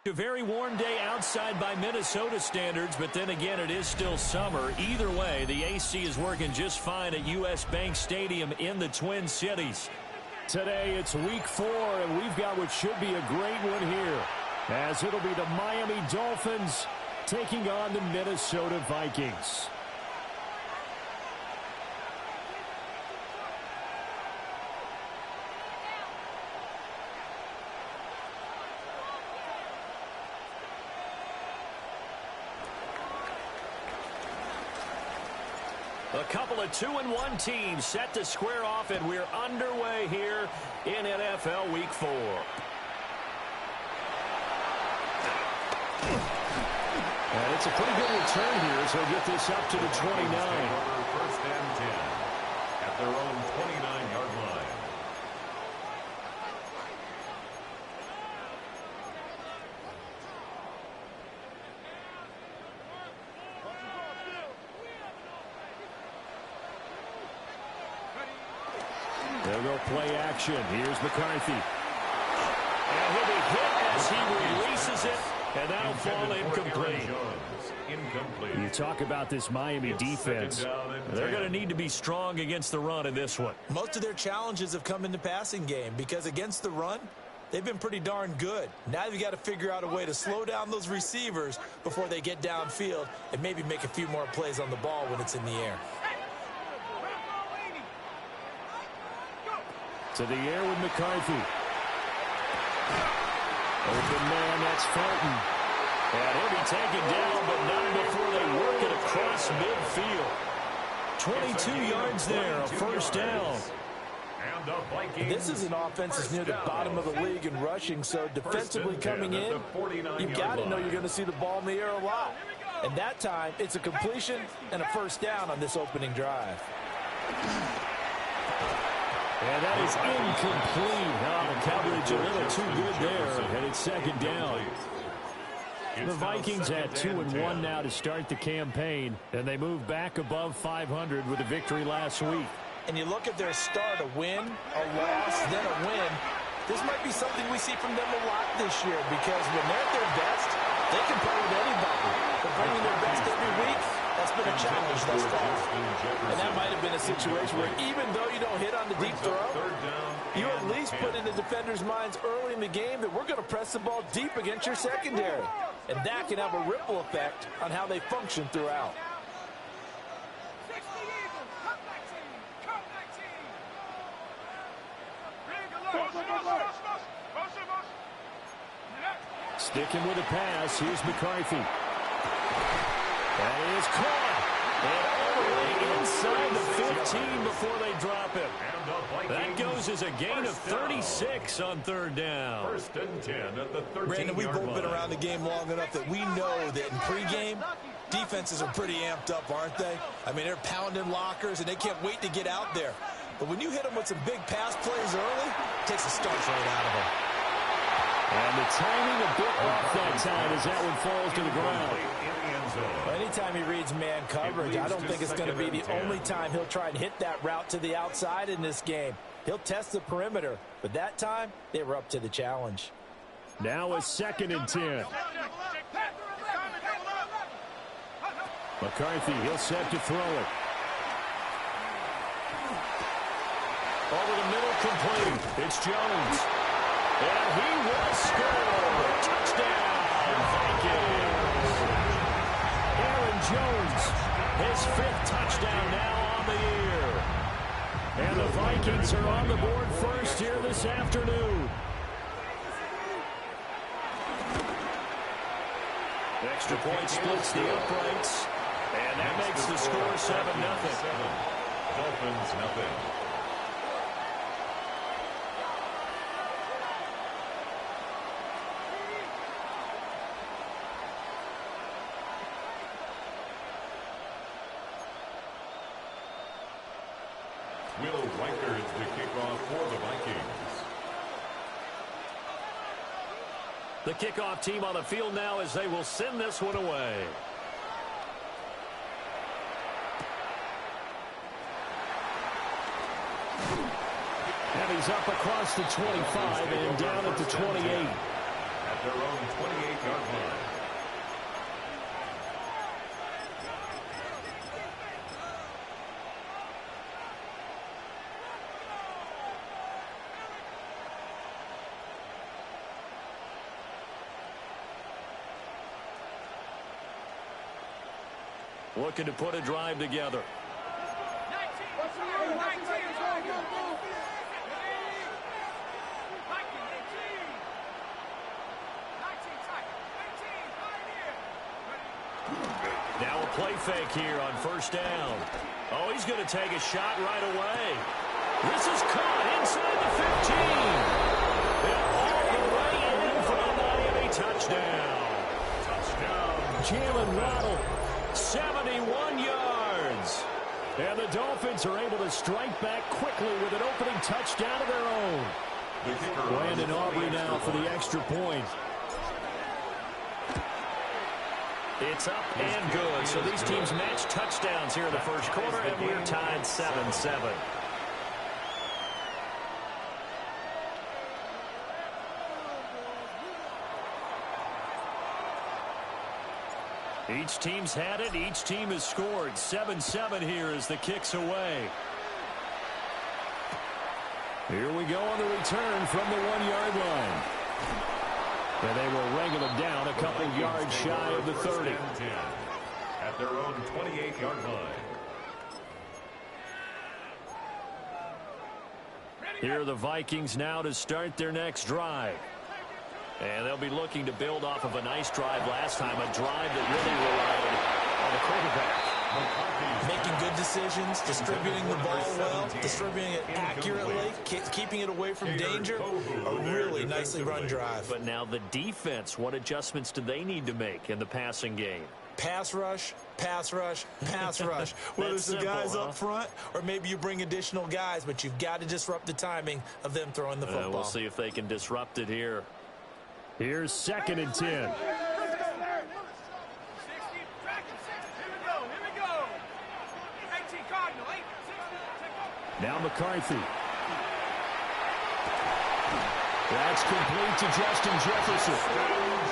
A very warm day outside by Minnesota standards, but then again, it is still summer. Either way, the AC is working just fine at U.S. Bank Stadium in the Twin Cities. Today, it's Week 4, and we've got what should be a great one here, as it'll be the Miami Dolphins taking on the Minnesota Vikings. A couple of 2-1 teams set to square off, and we're underway here in NFL Week 4. And it's a pretty good return here, so get this up to the 29. First and 10 at their own 29-yard line. They'll go play action. Here's McCarthy. And he'll be hit as he releases it, and that'll fall incomplete. You talk about this Miami defense. They're going to need to be strong against the run in this one. Most of their challenges have come in the passing game because against the run, they've been pretty darn good. Now you've got to figure out a way to slow down those receivers before they get downfield and maybe make a few more plays on the ball when it's in the air. To the air with McCarthy. Open man, that's Felton. And he'll be taken down, but not before they work it across midfield. 22 yards there, a first down. This is an offense that's near the bottom of the league in rushing, so defensively coming in, you've got to know you're going to see the ball in the air a lot. And that time, it's a completion and a first down on this opening drive. And that is incomplete. The coverage a little too good there, and it's second down. The Vikings had 2-1 now to start the campaign, and they move back above 500 with a victory last week. And you look at their start, a win, a loss, then a win. This might be something we see from them a lot this year, because when they're at their best, they can play with anybody. But bringing their best every week, that's been a challenge thus far. And that might have been a situation where even though you don't hit on the deep throw, you at least put in the defenders' minds early in the game that we're going to press the ball deep against your secondary. And that can have a ripple effect on how they function throughout. Sticking with a pass, here's McCarthy. That is caught. And all the way inside the 15 before they drop him. That goes as a gain of 36 on third down. First and 10 at the 13-yard line. Brandon, we've both been around the game long enough that we know that in pregame, defenses are pretty amped up, aren't they? I mean, they're pounding lockers, and they can't wait to get out there. But when you hit them with some big pass plays early, it takes the starch right out of them. And the timing a bit off that time as that one falls to the ground. Well, anytime he reads man coverage, I don't think it's going to be the only time he'll try and hit that route to the outside in this game. He'll test the perimeter, but that time, they were up to the challenge. Now a second and 10. McCarthy, he'll set to throw it. Over the middle, complete. It's Jones. And he will score. Touchdown, Vikings. Aaron Jones, his 5th touchdown now on the year. And the Vikings are on the board first here this afternoon. Extra point splits the uprights. And that makes the score 7-0. Dolphins nothing. Will Reichard's the kickoff for the Vikings. The kickoff team on the field now as they will send this one away. And he's up across the 25 and down at the 28. At their own 28 looking to put a drive together. Now a play fake here on first down. Oh, he's going to take a shot right away. This is caught inside the 15. And all the way in for a Miami touchdown. Jalen Waddle, 71 yards. And the Dolphins are able to strike back quickly with an opening touchdown of their own. Brandon Aubrey now for the extra point. It's up and good. So these teams match touchdowns here in the first quarter, and we're tied 7-7. Each team's had it. Each team has scored. 7-7 here as the kick's away. Here we go on the return from the 1-yard line. And they will wrangle them down a couple yards shy of the 30. At their own 28-yard line. Here are the Vikings now to start their next drive. And they'll be looking to build off of a nice drive last time, a drive that really relied on the quarterback. Making good decisions, distributing the ball well, distributing it accurately, keeping it away from danger. A really nicely run drive. But now the defense, what adjustments do they need to make in the passing game? Pass rush, pass rush, pass rush. Whether it's the guys up front or maybe you bring additional guys, but you've got to disrupt the timing of them throwing the football. We'll see if they can disrupt it here. Here's 2nd and 10. Now McCarthy. That's complete to Justin Jefferson.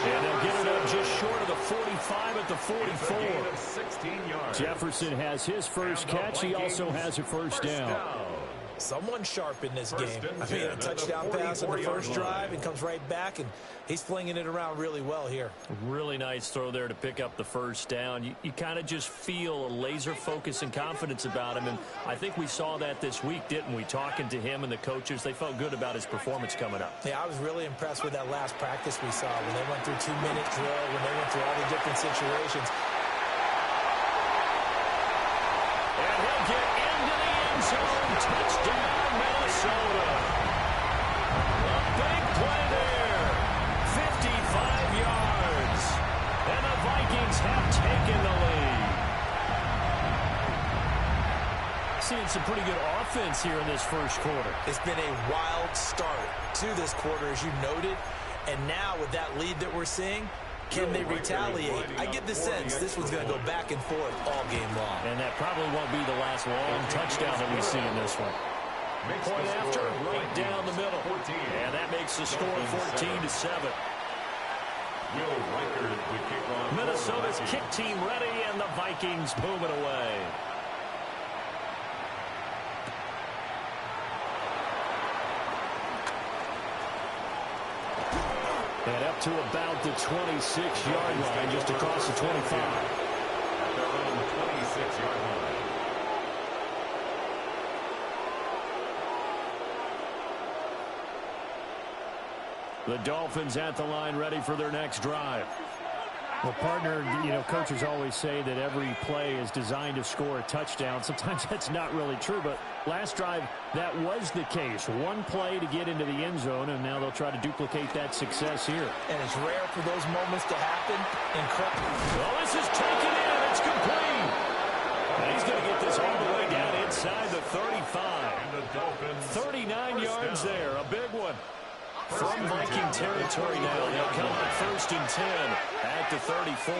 And they'll get it up just short of the 45 at the 44. Jefferson has his first catch. He also has a first down. Someone sharp in this game. I mean, a touchdown pass on the first drive and comes right back, and he's flinging it around really well here. Really nice throw there to pick up the first down. You kind of just feel a laser focus and confidence about him, and I think we saw that this week, didn't we? Talking to him and the coaches, they felt good about his performance coming up. Yeah, I was really impressed with that last practice we saw when they went through 2-minute drill, when they went through all the different situations. And he'll get into the end zone. Touchdown, Minnesota. A big play there. 55 yards. And the Vikings have taken the lead. Seeing some pretty good offense here in this first quarter. It's been a wild start to this quarter, as you noted. And now with that lead that we're seeing, can they retaliate? I get the sense this one's going to go back and forth all game long. And that probably won't be the last long touchdown that we see in this one. Point after, right down the middle. And that makes the score 14-7. Minnesota's kick team ready, and the Vikings moving away. And up to about the 26-yard line, just across the 25. At their own 26-yard line. The Dolphins at the line, ready for their next drive. Well, partner, coaches always say that every play is designed to score a touchdown. Sometimes that's not really true, but last drive, that was the case. One play to get into the end zone, and now they'll try to duplicate that success here. And it's rare for those moments to happen. Incredible. Well, this is taken in. It's complete. And he's going to get this all the way down inside the 35. 39 yards there. A big one. From Viking territory now. They'll come up 1st and 10 at the 34.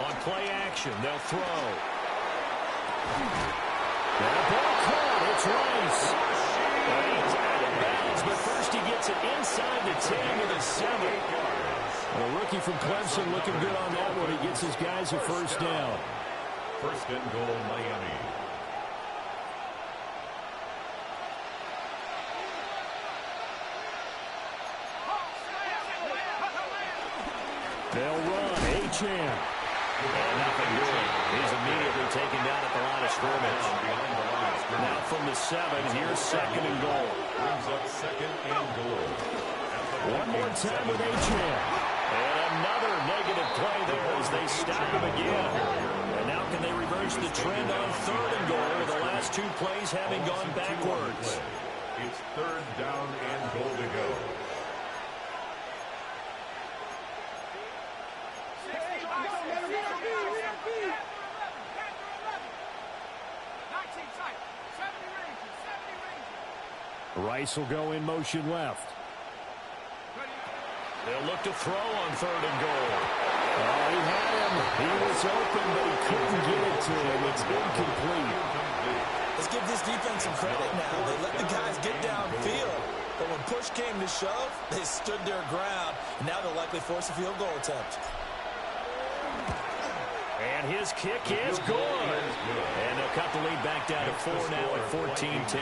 On play action, they'll throw. That ball caught. It's Rice. He's out of bounds, but first he gets it inside the 10 to the 7. A rookie from Clemson looking good on that one. He gets his guys a first down. First and goal, Miami. They'll run. Achane. And nothing doing. He's immediately taken down at the line of scrimmage. Now from the 7, here's second and goal. Brings up second and goal. One more time with Achane. And another negative play there as they stop him again. And now can they reverse the trend on third and goal with the last two plays having gone backwards? It's third down and goal to go. Rice will go in motion left. They'll look to throw on third and goal. Oh, he had him. He was open, but he couldn't get it to him. It's incomplete. Let's give this defense some credit now. They let the guys get downfield. But when push came to shove, they stood their ground. And now they'll likely force a field goal attempt. And his kick is good. And they'll cut the lead back down to 4 now at 14-10.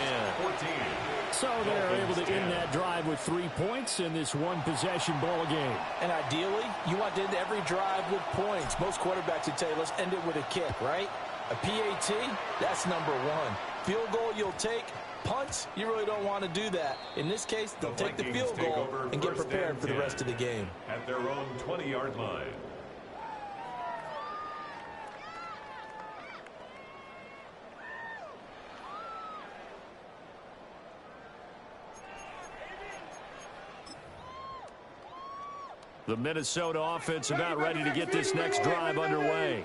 So they're able to end that drive with 3 points in this one-possession ball game. And ideally, you want to end every drive with points. Most quarterbacks would tell you, let's end it with a kick, right? A PAT, that's number one. Field goal you'll take. Punts, you really don't want to do that. In this case, they'll take the field goal and get prepared for the rest of the game. At their own 20-yard line. The Minnesota offense about ready to get this next drive underway.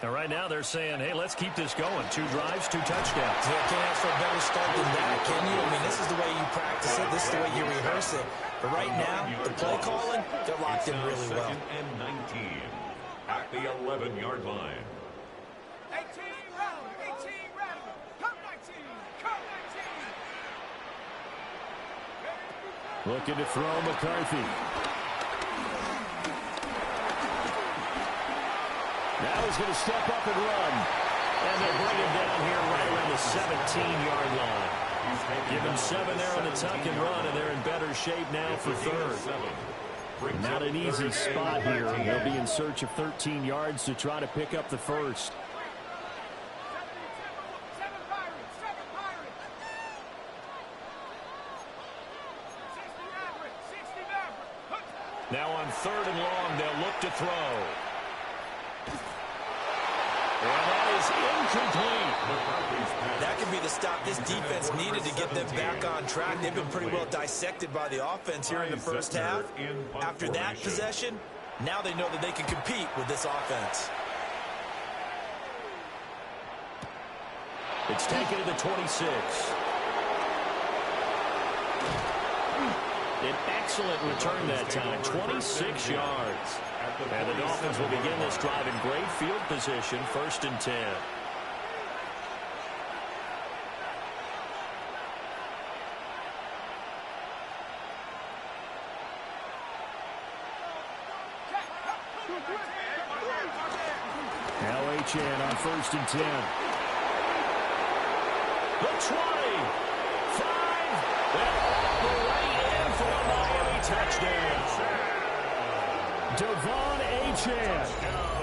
And right now they're saying, hey, let's keep this going. 2 drives, 2 touchdowns. Yeah, can't ask for a better start than that, can you? I mean, this is the way you practice it. This is the way you rehearse it. But right now, the play calling, they're locked in really well. Second and 19 at the 11-yard line. 18 rattle. Come 19. Looking to throw McCarthy. Now he's going to step up and run. And they'll bring him down here right around the 17-yard line. Give him 7 there on the tuck and run, and they're in better shape now for third. Not an easy spot here. They'll be in search of 13 yards to try to pick up the first. Now on third and long, they'll look to throw. And that is incomplete. That could be the stop this defense needed to get them back on track. They've been pretty well dissected by the offense here in the first half. After that possession, now they know that they can compete with this offense. It's taken to the 26. An excellent return that time, 26 yards. And the Dolphins will begin this drive in great field position, 1st and 10. Now Achane on 1st and 10. The 20, 5, and all the way in for a Miami touchdown. Devon Achane,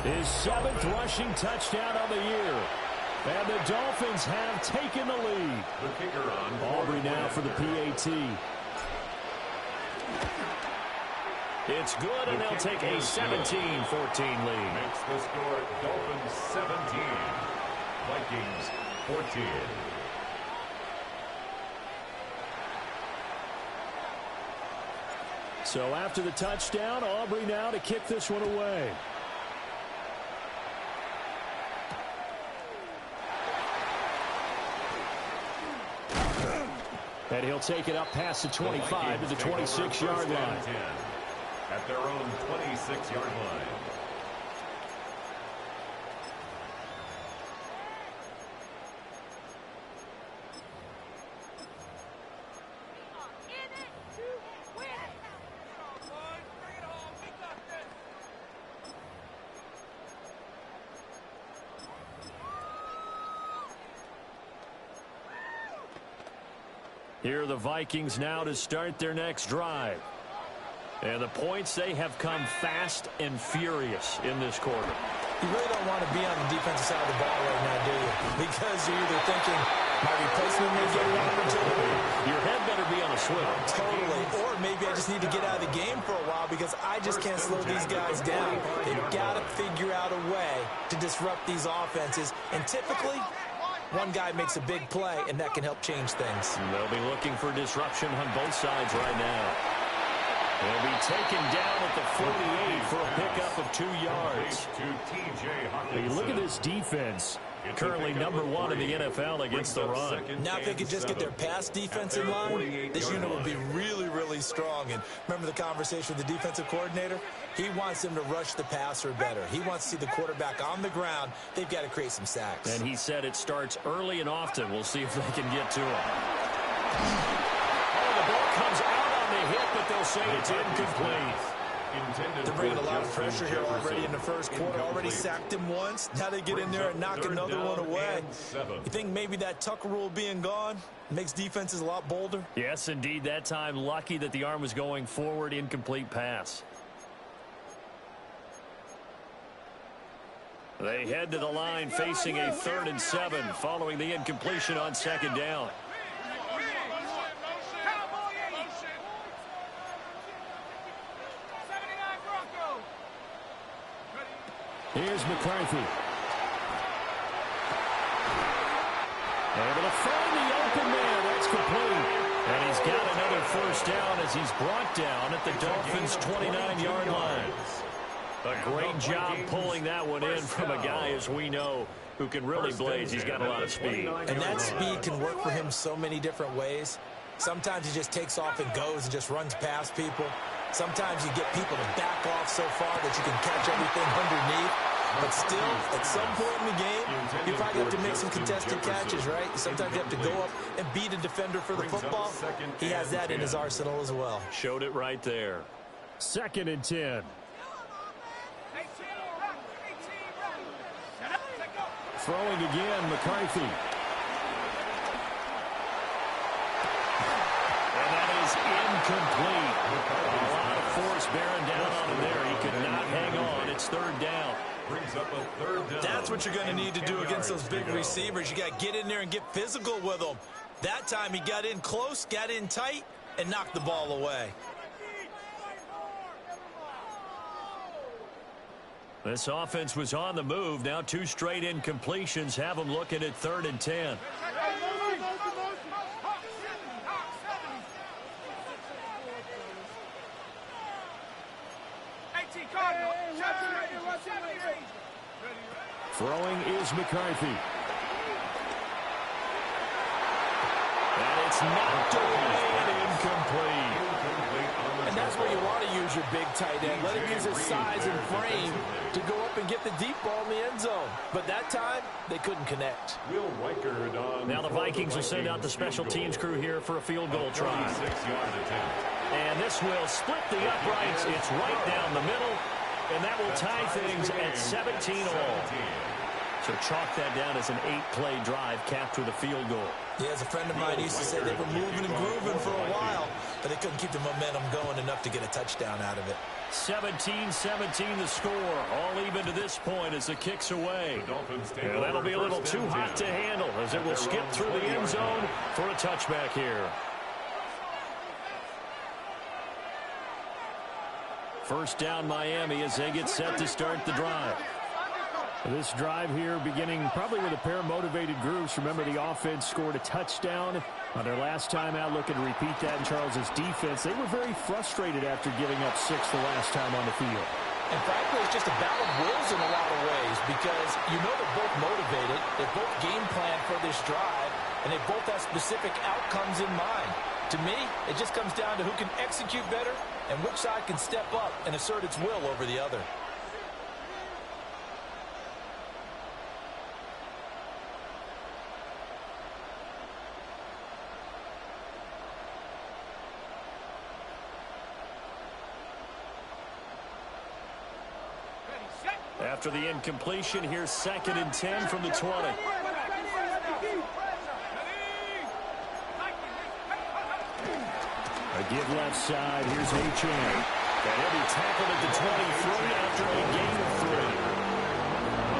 his 7th rushing touchdown of the year. And the Dolphins have taken the lead. The kicker on Aubrey now for the PAT. It's good, and they'll take a 17-14 lead. Makes the score Dolphins 17, Vikings 14. So after the touchdown, Aubrey now to kick this one away. And he'll take it up past the 25 to the 26-yard line. At their own 26-yard line. Here are the Vikings now to start their next drive. And the points, they have come fast and furious in this quarter. You really don't want to be on the defensive side of the ball right now, do you? Because you're either thinking, my replacement may get an opportunity. Your head better be on a swivel. Totally. Or maybe I just need to get out of the game for a while because I just can't slow these guys down. They've got to figure out a way to disrupt these offenses. And typically, one guy makes a big play, and that can help change things. They'll be looking for disruption on both sides right now. They'll be taken down at the 48 for a pickup of 2 yards. You look at this defense. Currently number 1 in the NFL against the run. Now if they could just get their pass defense in line, this unit would be really, really strong. And remember the conversation with the defensive coordinator? He wants them to rush the passer better. He wants to see the quarterback on the ground. They've got to create some sacks. And he said it starts early and often. We'll see if they can get to him. Oh, the ball comes out on the hit, but they'll say it's incomplete. They're bringing a lot of pressure here already in the first quarter. Already sacked him once. Now they get in there and knock another one away. You think maybe that Tucker rule being gone makes defenses a lot bolder? Yes, indeed. That time, lucky that the arm was going forward. Incomplete pass. They head to the line facing a 3rd and 7 following the incompletion on 2nd down. Here's McCarthy. Able to find the open man. That's complete. And he's got another 1st down as he's brought down at the Dolphins' 29-yard line. A great job pulling that one in from a guy, as we know, who can really blaze. He's got a lot of speed. And that speed can work for him so many different ways. Sometimes he just takes off and goes and just runs past people. Sometimes you get people to back off so far that you can catch everything underneath. But still, at some point in the game, you probably have to make some contested catches, right? Sometimes you have to go up and beat a defender for the football. He has that in his arsenal as well. Showed it right there. 2nd and 10. Throwing again, McCarthy. And that is incomplete. A lot of force bearing down on him there. He could not hang on. It's 3rd down. Brings up a 3rd down. That's what you're going to need to do against those big receivers. You got to get in there and get physical with them. That time he got in close, got in tight, and knocked the ball away. This offense was on the move. Now 2 straight incompletions have them looking at 3rd and 10. Throwing is McCarthy. And it's knocked away and incomplete. And that's where you want to use your big tight end. Let him use his size and frame to go up and get the deep ball in the end zone. But that time, they couldn't connect. Now the Vikings will send out the special teams crew here for a field goal try. And this will split the uprights. It's right down the middle. And that will tie things at 17 all. So chalk that down as an 8-play drive capped with a field goal. Yeah, as a friend of mine used to say, they were moving and grooving for a while, but they couldn't keep the momentum going enough to get a touchdown out of it. 17-17 the score. All even to this point as the kick's away. And that'll be a little too hot to handle as it will skip through the end zone for a touchback here. 1st down Miami as they get set to start the drive. This drive here beginning probably with a pair of motivated groups. Remember, the offense scored a touchdown on their last time out. Looking to repeat that in Charles's defense. They were very frustrated after giving up 6 the last time on the field. And frankly, it's just a battle of wills in a lot of ways because you know they're both motivated. They both game plan for this drive, and they both have specific outcomes in mind. To me, it just comes down to who can execute better and which side can step up and assert its will over the other. After the incompletion, here's 2nd and 10 from the 20. A give left side. Here's H.N. And he'll be tackled at the 23 after a gain of 3.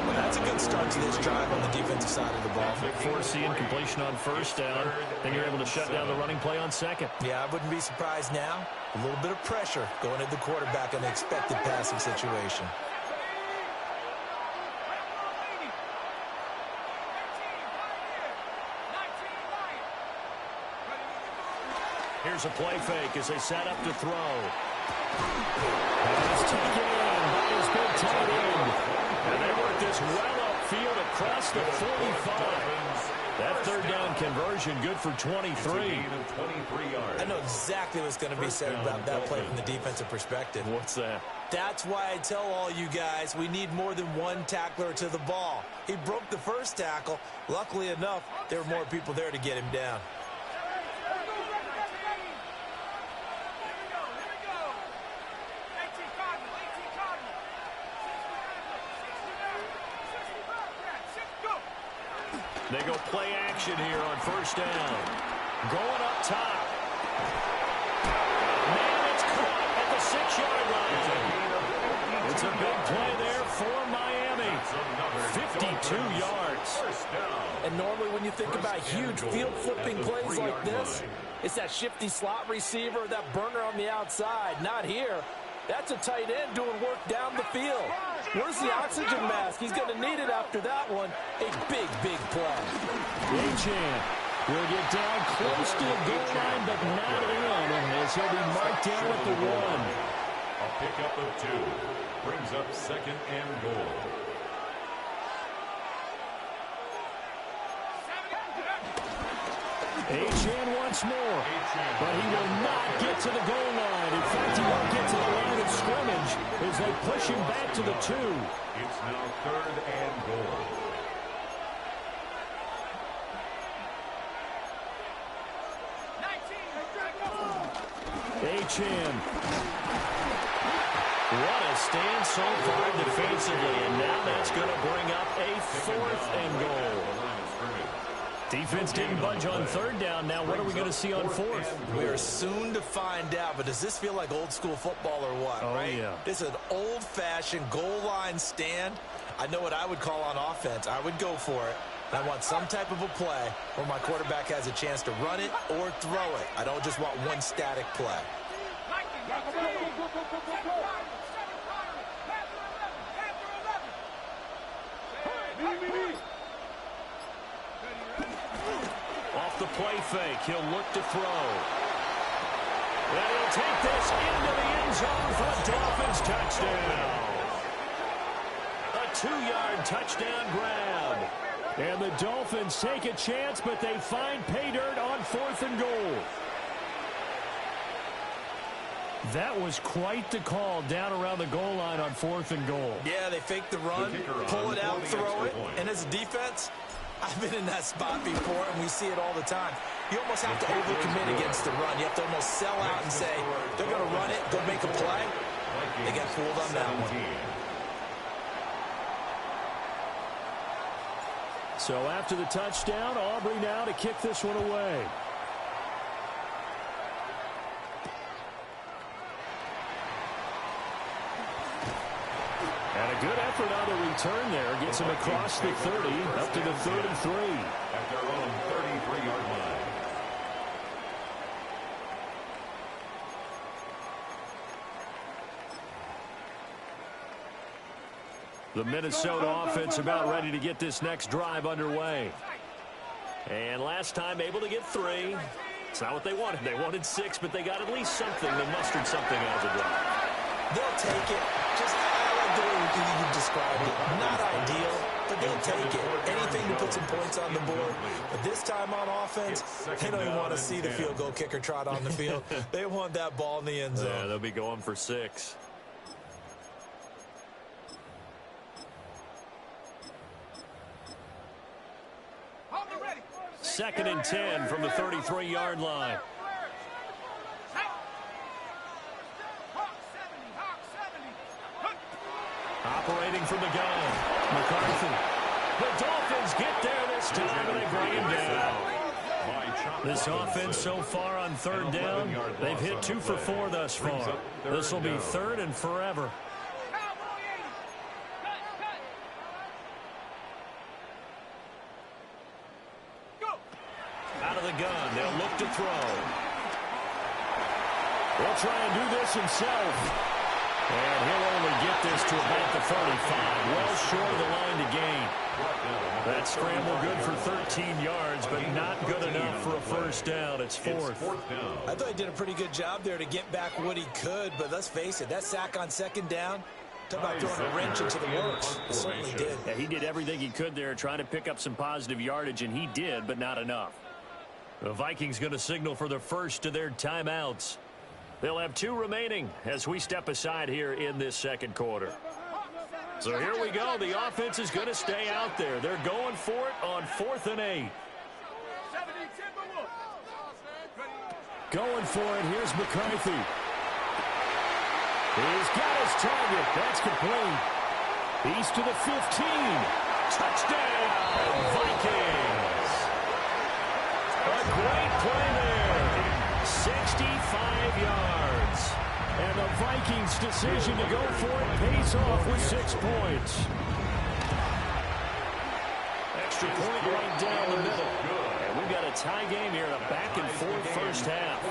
Well, that's a good start to this drive on the defensive side of the ball. Forcing completion on first down. Then you're able to shut down the running play on second. Yeah, I wouldn't be surprised now. A little bit of pressure going at the quarterback in the expected passing situation. Here's a play fake as they set up to throw. Pass taken in by his big tight end. And they work this well upfield across the 45. That third down conversion good for 23. I know exactly what's going to be said about that play from the defensive perspective. What's that? That's why I tell all you guys we need more than one tackler to the ball. He broke the first tackle. Luckily enough, there were more people there to get him down. They go play action here on first down. Going up top. Man, it's caught at the 6-yard line. It's a big play there for Miami. 52 yards. And normally when you think about huge field-flipping plays like this, it's that shifty slot receiver, that burner on the outside. Not here. That's a tight end doing work down the field. Where's the oxygen mask? He's going to need it after that one. A big, big play. H.N. will get down close to the goal line, but not in, as he'll be marked down at the 1. A pickup of 2 brings up second and goal. H.N. once more, but he will not get to the goal line. In fact, he won't get to the line of scrimmage as they push him back to the 2. It's now third and goal. H.N. What a stand so far defensively, and now that's going to bring up a 4th and goal. Defense didn't budge on third down. Now what are we going to see on 4th? We're soon to find out, but does this feel like old school football or what, right? Yeah. This is an old-fashioned goal line stand. I know what I would call on offense. I would go for it. I want some type of a play where my quarterback has a chance to run it or throw it. I don't just want one static play. Off the play fake, he'll look to throw. And he'll take this into the end zone for a Dolphins touchdown. A 2-yard touchdown grab. And the Dolphins take a chance, but they find pay dirt on 4th and goal. That was quite the call down around the goal line on 4th and goal. Yeah, they fake the run, pull it out, throw it. And as a defense, I've been in that spot before, and we see it all the time. You almost have to overcommit against the run. You have to almost sell out and say, they're going to run it, go make a play. They got fooled on that one. So after the touchdown, Aubrey now to kick this one away. And a good effort on the return there. Gets him across the 30, up to the 33. At their own 33-yard line. The Minnesota offense about ready to get this next drive underway. And last time able to get 3. It's not what they wanted. They wanted 6, but they got at least something. They mustered something out of the drive. They'll take it. Just I like the way you described it. Not ideal, but they'll take it. Anything to put some points on the board. But this time on offense, they don't even want to see the field goal kicker trot on the field. They want that ball in the end zone. Yeah, they'll be going for 6. Second and 10 from the 33-yard line. Operating from the gun, McCarthy. The Dolphins get there this time, and they bring him down. This offense so far on third down, they've hit 2 for 4 thus far. This will be third and forever. Out of the gun, they'll look to throw. He'll try and do this himself. And he'll only get this to about the 35, well short of the line to gain. That scramble good for 13 yards, but not good enough for a first down. It's fourth. I thought he did a pretty good job there to get back what he could, but let's face it, that sack on second down, talk about throwing a wrench into the works. It certainly did. Yeah, he did everything he could there, trying to pick up some positive yardage, and he did, but not enough. The Vikings going to signal for the first of their timeouts. They'll have 2 remaining as we step aside here in this second quarter. So here we go. The offense is going to stay out there. They're going for it on 4th and 8. Going for it. Here's McCarthy. He's got his target. That's complete. He's to the 15. Touchdown, Vikings. A great play there. 65 yards. And the Vikings' decision to go for it pays off with 6 points. Extra point right down the middle. And we've got a tie game here, a back-and-forth first half.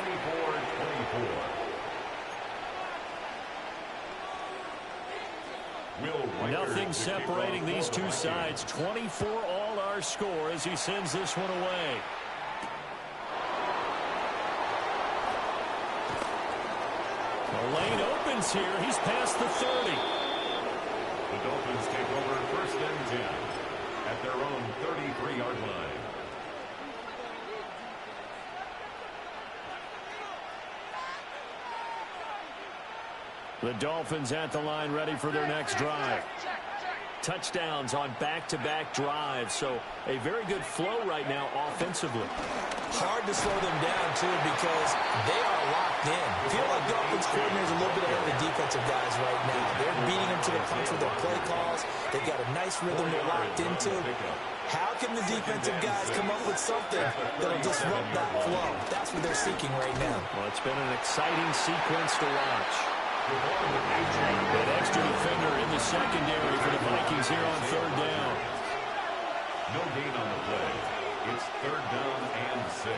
24-24. Nothing separating these two sides. 24 all our score as he sends this one away. The lane opens here. He's past the 30. The Dolphins take over 1st and 10 at their own 33-yard line. The Dolphins at the line ready for their next drive. Touchdowns on back-to-back drives, so a very good flow right now offensively. Hard to slow them down, too, because they are locked in. I feel like the offense coordinator is a little bit ahead of the defensive guys right now. They're beating them to the punch with their play calls. They've got a nice rhythm they're locked into. How can the defensive guys come up with something that'll disrupt that flow? That's what they're seeking right now. Well, it's been an exciting sequence to watch. That extra defender in the secondary for the Vikings here on 3rd down. No gain on the play. It's 3rd down and 6.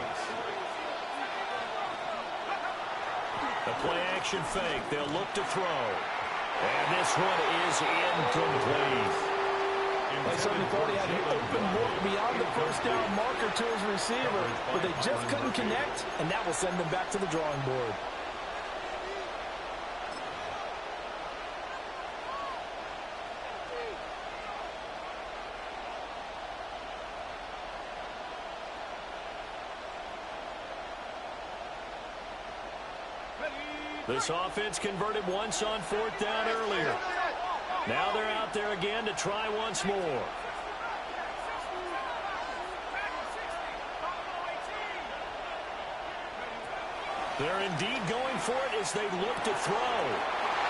The play-action fake. They'll look to throw. And this one is incomplete. They certainly thought he had an open look beyond the first down marker to his receiver, but they just couldn't connect, and that will send them back to the drawing board. This offense converted once on 4th down earlier. Now they're out there again to try once more. They're indeed going for it as they look to throw.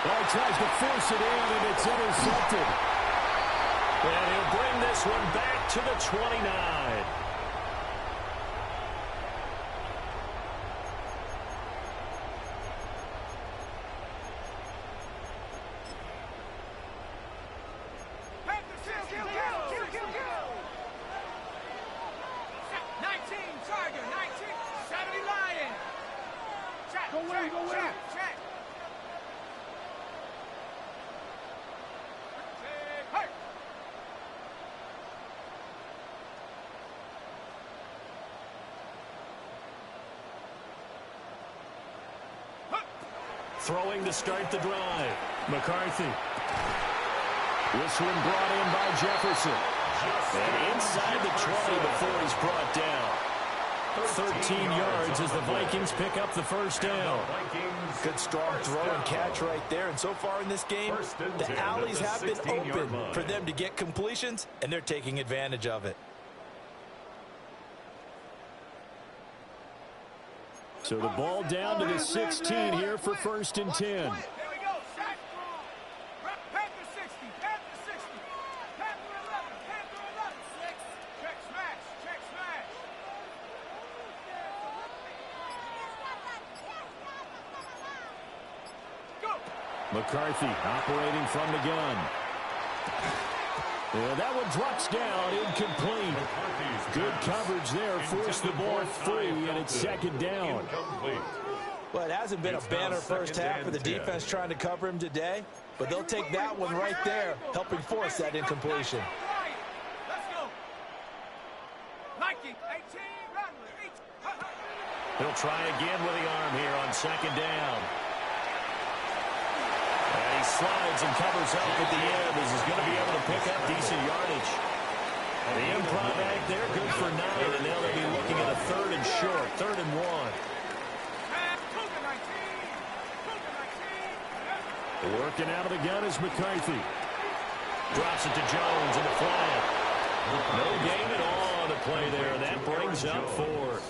Well, he tries to force it in, and it's intercepted. And he'll bring this one back to the 29. Throwing to start the drive. McCarthy. This one brought in by Jefferson. And inside the 20 before he's brought down. 13 yards as the Vikings pick up the first down. Good strong throw and catch right there. And so far in this game, the alleys have been open for them to get completions, and they're taking advantage of it. So the ball down to the 16 here for 1st and 10. McCarthy operating from the gun. Yeah, that one drops down, incomplete. Good coverage there, forced the ball free, and it's second down. Well, it hasn't been a banner first half for the defense trying to cover him today, but they'll take that one right there, helping force that incompletion. Let's go. Nike, 18, run. He'll try again with the arm here on second down. And he slides and covers up at the end as he's going to be able to pick up decent yardage. The improv act there, good for 9, and now they'll be looking at a third and short, 3rd and 1. Working out of the gun is McCarthy. Drops it to Jones in the flat. No gain at all on the play there. That brings up 4.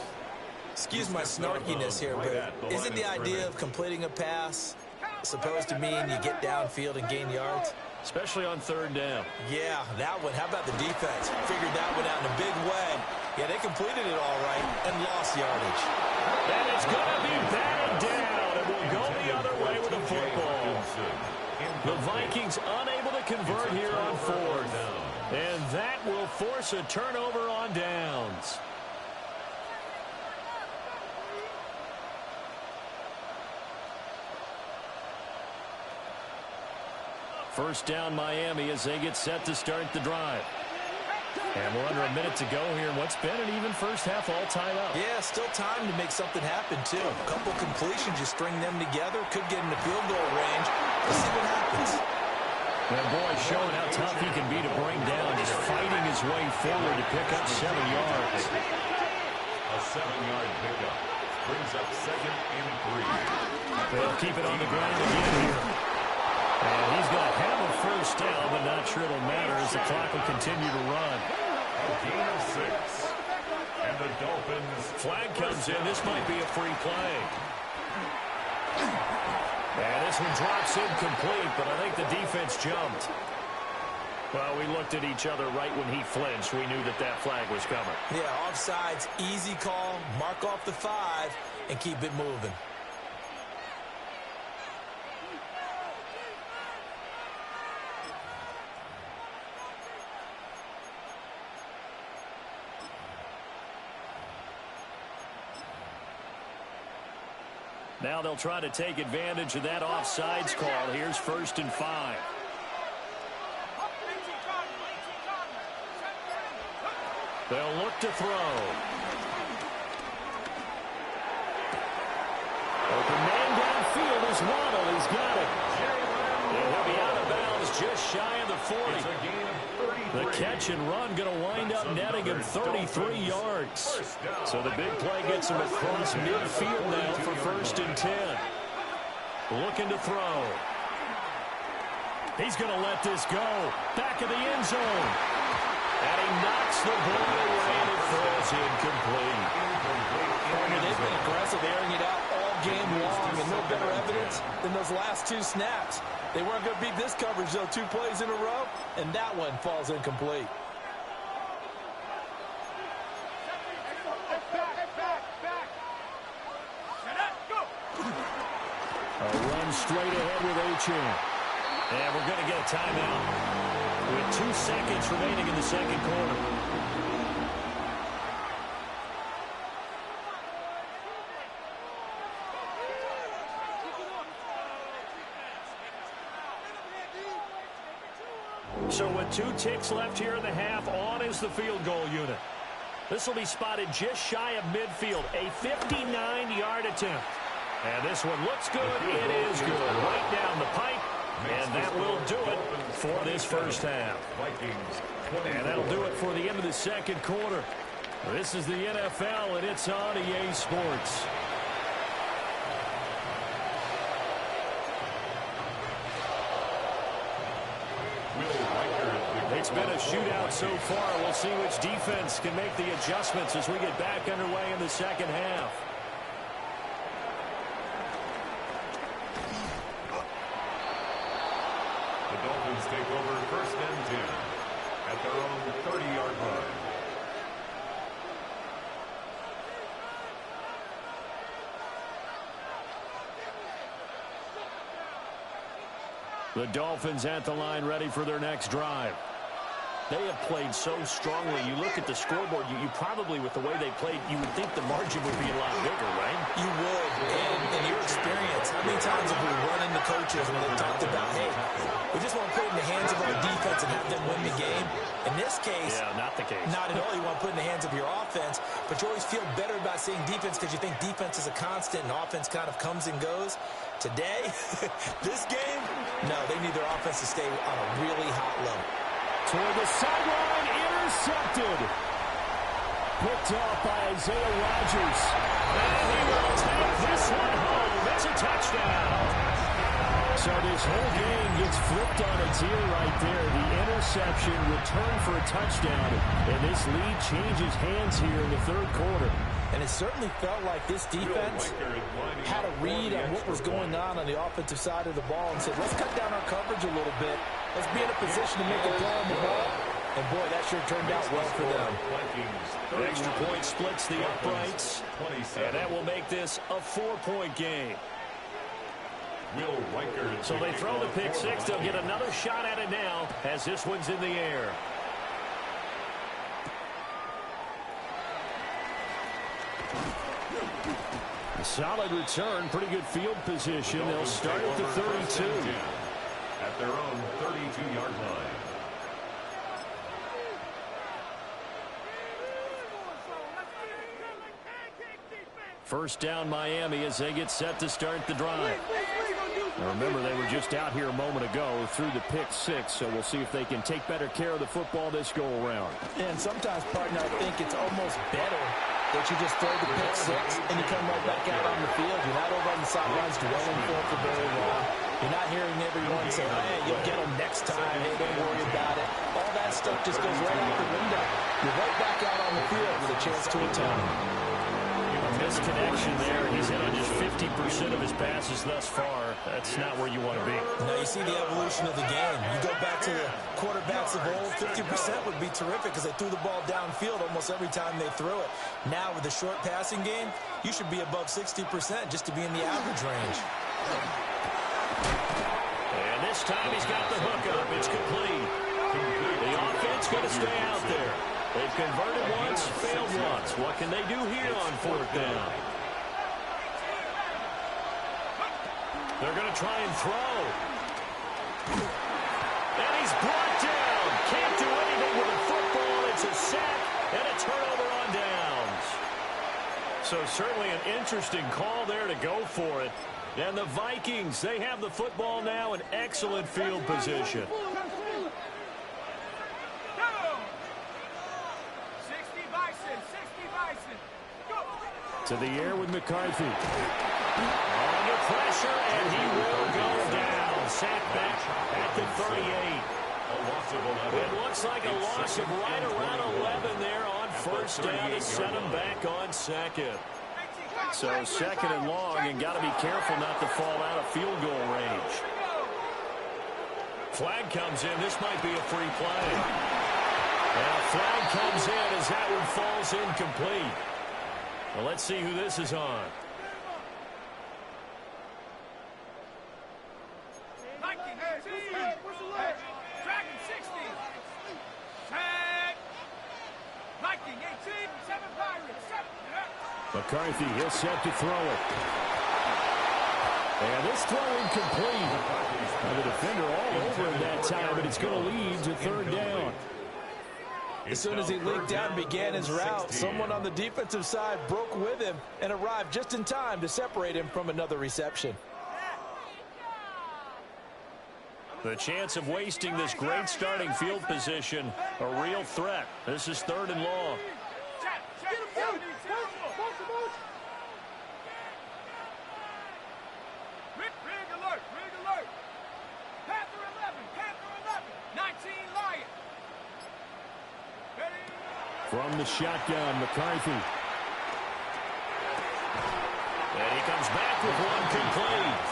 Excuse my snarkiness here, but isn't the idea of completing a pass supposed to mean you get downfield and gain yards? Especially on 3rd down. Yeah, that one. How about the defense? Figured that one out in a big way. Yeah, they completed it all right and lost yardage. And it's going to be batted down, and we'll go the other way with the football. The Vikings unable to convert here on 4th. And that will force a turnover on downs. First down Miami as they get set to start the drive. And we're under a minute to go here in what's been an even first half all tied up. Yeah, still time to make something happen, too. A couple completions, you string them together, could get in the field goal range. Let's see what happens. And boy, showing how tough he can be to bring down, just fighting his way forward to pick up 7 yards. A 7-yard pickup brings up 2nd and 3. They'll keep it on the ground again here. And he's going to have a first down, but not sure it'll matter as the clock will continue to run. A gain of 6. And the Dolphins. Flag comes in. This might be a free play. And this one drops incomplete, but I think the defense jumped. Well, we looked at each other right when he flinched. We knew that that flag was coming. Yeah, offsides, easy call, mark off the 5, and keep it moving. Now they'll try to take advantage of that offsides call. Here's 1st and 5. They'll look to throw. Open man downfield is Waddle. He's got it. And he'll be out of bounds just shy of the 40. The catch and run going to wind up netting him 33 yards. So the big play gets him across midfield now for 1st and 10. Looking to throw. He's going to let this go. Back of the end zone. And he knocks the ball away and it throws incomplete. They've been aggressive, airing it out all game long, and no better evidence than those last 2 snaps. They weren't going to beat this coverage, though, 2 plays in a row, and that one falls incomplete. A run straight ahead with Achane. And we're going to get a timeout with 2 seconds remaining in the 2nd quarter. So with 2 ticks left here in the half, on is the field goal unit. This will be spotted just shy of midfield, a 59-yard attempt. And this one looks good. It is good. Right down the pipe. And that will do it for this first half. And that'll do it for the end of the 2nd quarter. This is the NFL, and it's on EA Sports. It's been a shootout so far. We'll see which defense can make the adjustments as we get back underway in the 2nd half. The Dolphins take over 1st and 10 at their own 30-yard line. The Dolphins at the line ready for their next drive. They have played so strongly. You look at the scoreboard, you probably, with the way they played, you would think the margin would be a lot bigger, right? You would. And in your experience, how many times have we run into coaches when they've talked about, hey, we just want to put it in the hands of our defense and have them win the game? In this case, not the case. Not at all. You want to put it in the hands of your offense, but you always feel better about saying defense because you think defense is a constant and offense kind of comes and goes. Today, this game, no, they need their offense to stay on a really hot level. Toward the sideline, intercepted. Picked off by Isaiah Rodgers. And he will take this one home. It's a touchdown. So this whole game gets flipped on its ear right there. The interception, return for a touchdown. And this lead changes hands here in the third quarter. And it certainly felt like this defense had a read on what was going on the offensive side of the ball and said, let's cut down our coverage a little bit. Let's be in a position to make a play on the ball. And, boy, that sure turned out well for them. The extra point splits the uprights. And that will make this a 4-point game. So they throw the pick six. They'll get another shot at it now as this one's in the air. A solid return, pretty good field position. They'll start at the 32. At their own 32-yard line. First down Miami as they get set to start the drive. Now remember, they were just out here a moment ago through the pick six, so we'll see if they can take better care of the football this go-around. And sometimes, partner, I think it's almost better that you just throw the pick six and you come right back out on the field. You're not over on the sidelines dwelling for very long. You're not hearing everyone say, hey, you'll get them next time. Hey, don't worry about it. All that stuff just goes right out the window. You're right back out on the field with a chance to attack. Misconnection there. He's hit on just 50% of his passes thus far. That's not where you want to be. Now you see the evolution of the game. You go back to the quarterbacks of old, 50% would be terrific because they threw the ball downfield almost every time they threw it. Now with the short passing game, you should be above 60% just to be in the average range. And this time he's got the hook up. It's complete. The offense going to stay out there. They've converted once, failed once. What can they do here on fourth down? They're going to try and throw. And he's brought down. Can't do anything with the football. It's a sack and a turnover on downs. So certainly an interesting call there to go for it. And the Vikings, they have the football now in excellent field position. To the air with McCarthy. Under pressure, and he will go down. Sacked back at the 38. It looks like a loss of right around 11 there on first down to set him back on second. So second and long, and got to be careful not to fall out of field goal range. Flag comes in. This might be a free play. And a flag comes in as that one falls incomplete. Well, let's see who this is on. Dragon 60. Tag. Viking 18. 7 Pirates. 7. McCarthy, he'll set to throw it. And this throw incomplete. Now the defender all over him that time, but it's going to lead to third down. As soon as he leaked out and began his route, someone on the defensive side broke with him and arrived just in time to separate him from another reception. The chance of wasting this great starting field position, a real threat. This is third and long. Rig alert. Panther 11. 19 Lion. From the shotgun, McCarthy. And he comes back with one complete.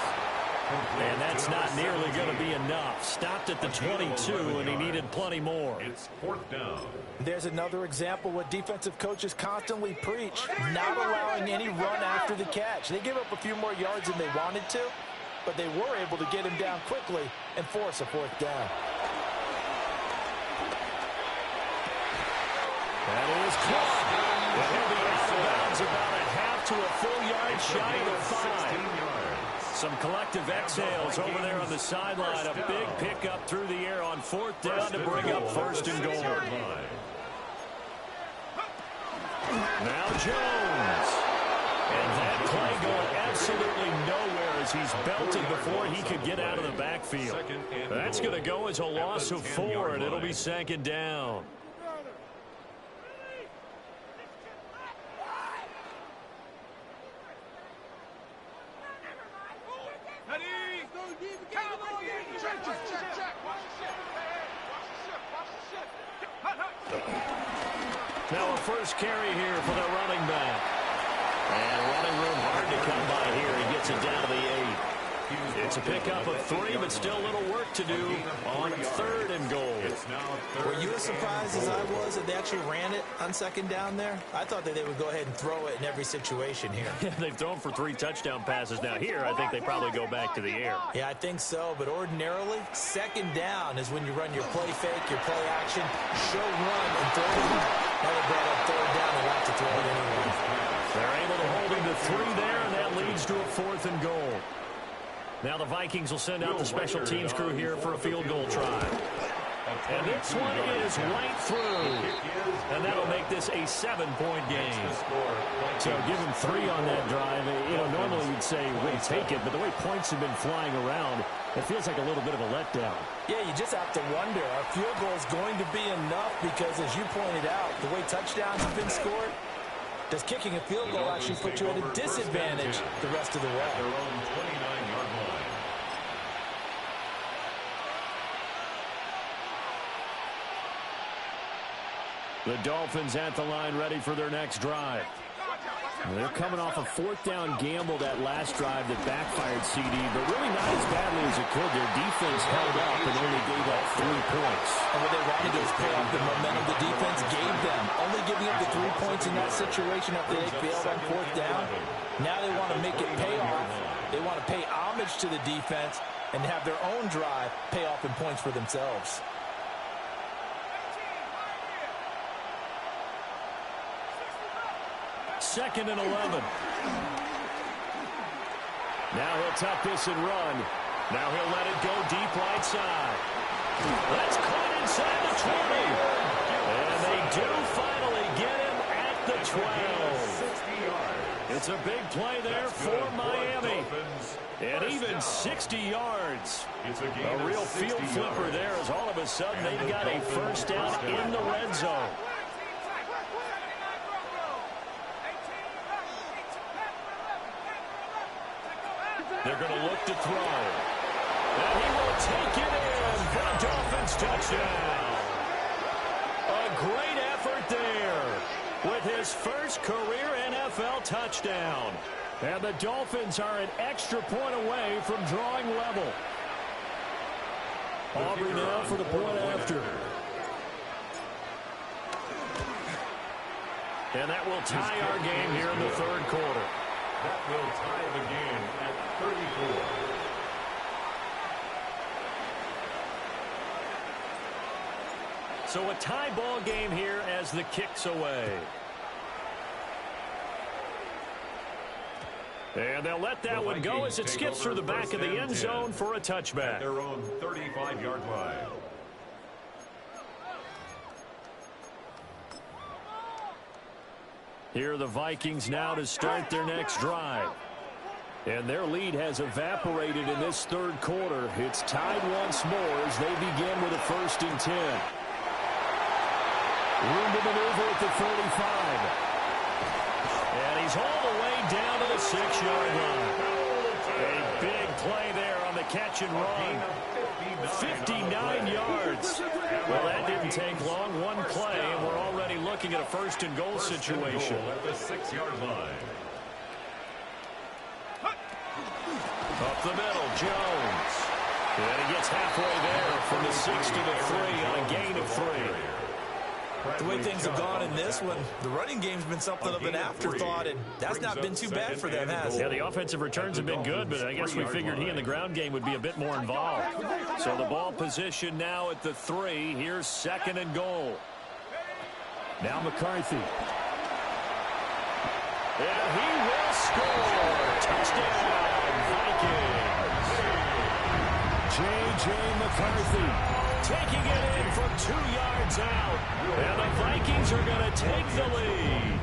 And that's not nearly going to be enough. Stopped at the 22, and he needed plenty more. It's fourth down. There's another example what defensive coaches constantly preach, not allowing any run after the catch. They give up a few more yards than they wanted to, but they were able to get him down quickly and force a fourth down. That is caught. And he'll be out of bounds about a half to a full yard shy of 5. Some collective exhales over there on the sideline. A big pickup through the air on fourth down to bring up first and goal. Now Jones. And that play going absolutely nowhere as he's belted before he could get out of the backfield. That's going to go as a loss of 4, and it'll be second down. Now a first carry here for the running back. And running room hard to come by here. He gets it down to the 8. It's a pickup of 3, but still a little work to do on third and goal. Were you as surprised as I was that they actually ran it on second down there? I thought that they would go ahead and throw it in every situation here. They've thrown for 3 touchdown passes. Now here, I think they probably go back to the air. Yeah, I think so, but ordinarily, second down is when you run your play fake, your play action, show run, and throw it. Now they brought up third down and like to throw it anyway. They're able to hold him to 3 there, and that leads to a fourth and goal. Now the Vikings will send out the special teams crew here for a field goal try. And this one is right through. And that'll make this a 7-point game. So give him 3 on that drive. You know, normally you'd say we'll take it, but the way points have been flying around, it feels like a little bit of a letdown. Yeah, you just have to wonder, are field goals going to be enough? Because as you pointed out, the way touchdowns have been scored, does kicking a field goal actually put you at a disadvantage the rest of the way? Their own 29-yard line. The Dolphins at the line ready for their next drive. They're coming off a fourth down gamble that last drive that backfired, CD, but really not as badly as it could. Their defense held up and only gave up 3 points. And what they wanted to do is pay off the momentum the defense gave them. Only giving up the 3 points in that situation after they failed on fourth down. Now they want to make it pay off. They want to pay homage to the defense and have their own drive pay off in points for themselves. Second and 11. Now he'll tuck this and run. Now he'll let it go deep right side. That's caught inside the 20. And they do finally get him at the 12. It's a big play there for Miami. And even 60 yards. A real field flipper there as all of a sudden they've got a first down in the red zone. They're going to look to throw. And he will take it in for a Dolphins touchdown. A great effort there with his first career NFL touchdown. And the Dolphins are an extra point away from drawing level. Aubrey now for the point after. And that will tie our game here in the third quarter. That will tie the game at 34. So a tie ball game here as the kick's away. And they'll let that one go as it skips through the back of the end zone for a touchback. At their own 35-yard line. Here are the Vikings now to start their next drive. And their lead has evaporated in this third quarter. It's tied once more as they begin with a 1st and 10. Room to maneuver at the 35. And he's all the way down to the 6-yard line. A big play there on the catch and run. 59 yards. Well, that didn't take long. One play, and we're already looking at a 1st and goal situation. At the 6-yard line. Up the middle, Jones. And he gets halfway there from the 6 to the 3 on a gain of 3. The way things have gone in this one, the running game's been something of an afterthought, and that's not been too bad for them, has it? Yeah, the offensive returns have been good, but I guess we figured he in the ground game would be a bit more involved. So the ball position now at the 3. Here's 2nd and goal. Now McCarthy. And he will score. Touchdown, Vikings. J.J. McCarthy taking it in from 2 yards out. And the Vikings are going to take the lead.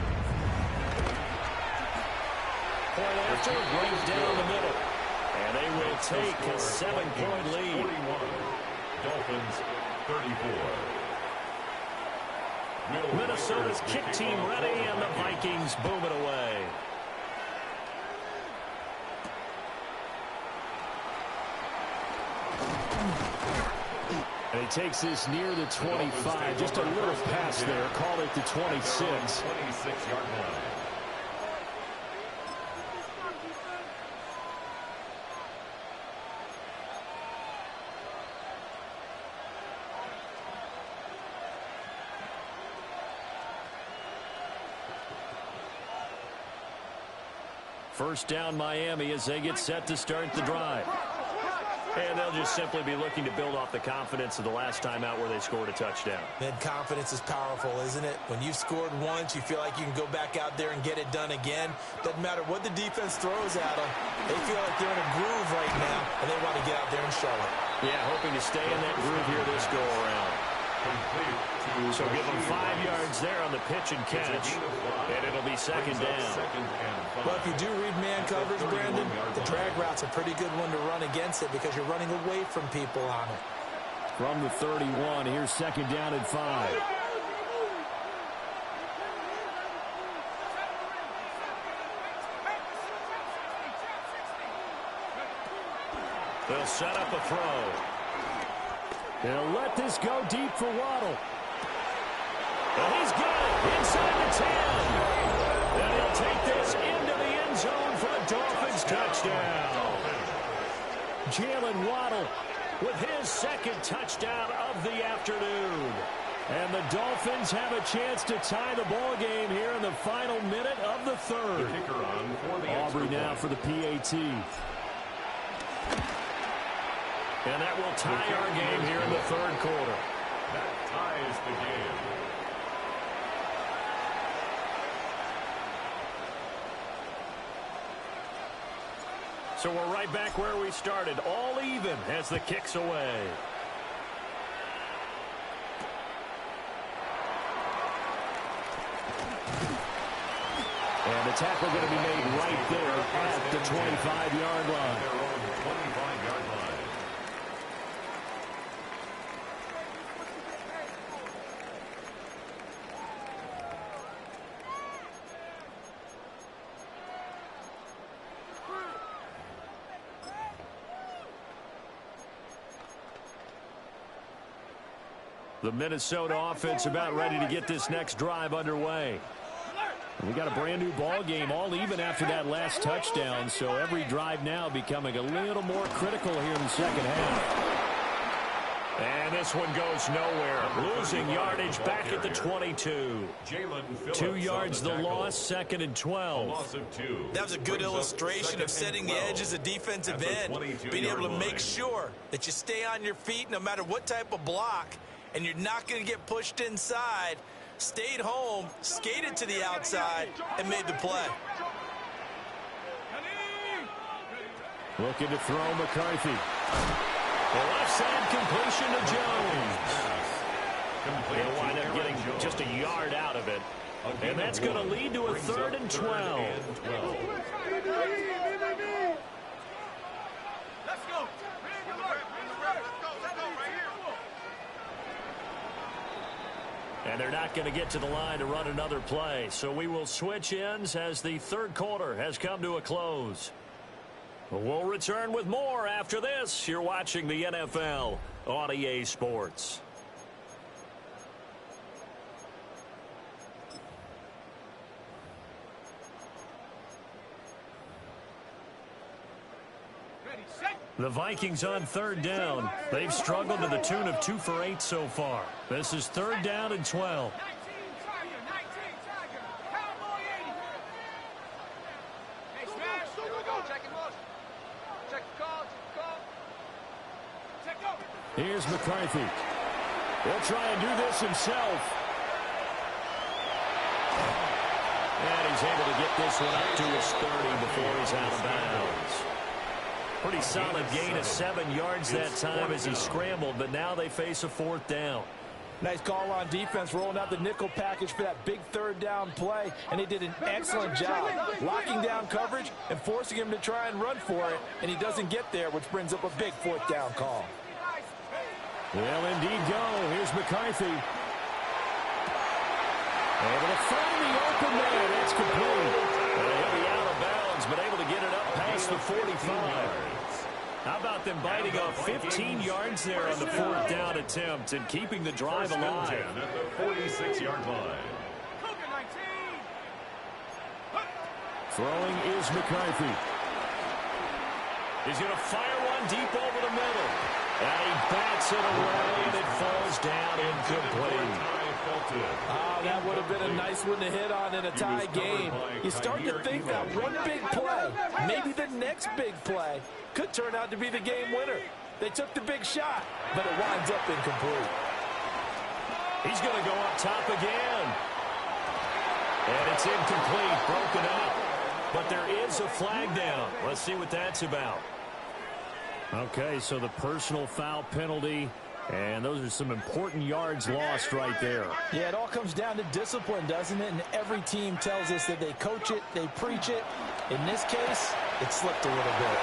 Point after, right down the middle. And they will take a 7-point lead. 41. Dolphins 34. Minnesota's kick team ready, and the Vikings boom it away. And he takes this near the 25. Just a little pass there. Call it the 26. 26-yard line. First down Miami as they get set to start the drive. And they'll just simply be looking to build off the confidence of the last time out where they scored a touchdown. Man, confidence is powerful, isn't it? When you've scored once, you feel like you can go back out there and get it done again. Doesn't matter what the defense throws at them. They feel like they're in a groove right now, and they want to get out there and show it. Yeah, hoping to stay in that groove here this go-around. So give them 5 yards there on the pitch and catch, and it'll be 2nd down. Well, if you do read man coverage, Brandon, the drag route's a pretty good one to run against it because you're running away from people on it. From the 31, here's 2nd down and 5. They'll set up a throw. They'll let this go deep for Waddle. And he's good inside the 10. And he'll take this into the end zone for a Dolphins touchdown. Jalen Waddle with his 2nd touchdown of the afternoon. And the Dolphins have a chance to tie the ball game here in the final minute of the 3rd. Aubrey now for the PAT. And that will tie our game here in the 3rd quarter. That ties the game. So we're right back where we started, all even as the kick's away. And the tackle going to be made right there at the 25-yard line. Their own 25-yard line. The Minnesota offense about ready to get this next drive underway. We got a brand new ball game, all even after that last touchdown, so every drive now becoming a little more critical here in the 2nd half. And this one goes nowhere. Losing yardage back at the 22. 2 yards the loss, 2nd and 12. That was a good illustration of setting the edge as a defensive end. Being able to make sure that you stay on your feet no matter what type of block, and you're not going to get pushed inside. Stayed home, skated to the outside, and made the play. Looking to throw McCarthy. The left side completion to Jones. He'll wind up getting just a yard out of it. And that's going to lead to a 3rd and 12. Let's go. And they're not going to get to the line to run another play. So we will switch ends as the 3rd quarter has come to a close. We'll return with more after this. You're watching the NFL on EA Sports. The Vikings on third down. They've struggled to the tune of 2 for 8 so far. This is third down and 12. Here's McCarthy. He'll try and do this himself. And he's able to get this one up to his 30 before he's out of bounds. Pretty solid gain of 7 yards that time as he scrambled, but now they face a fourth down. Nice call on defense, rolling out the nickel package for that big third down play, and they did an excellent job locking down coverage and forcing him to try and run for it, and he doesn't get there, which brings up a big fourth down call. Well, indeed go. Here's McCarthy. Able to find the open man. That's complete. He'll be out of bounds, but able to get it up past the 45. How about them biting off 15 yards there on the fourth down attempt and keeping the drive alive? At the 46-yard line. Throwing is McCarthy. He's going to fire one deep over the middle. And he bats it away, and it falls down incomplete. That would have been a nice one to hit on in a tie game. You start to think that one big play, maybe the next big play, could turn out to be the game winner. They took the big shot, but it winds up incomplete. He's going to go up top again. And it's incomplete, broken up. But there is a flag down. Let's see what that's about. Okay, so the personal foul penalty, and those are some important yards lost right there. Yeah, it all comes down to discipline, doesn't it? And every team tells us that they coach it, they preach it. In this case, it slipped a little bit.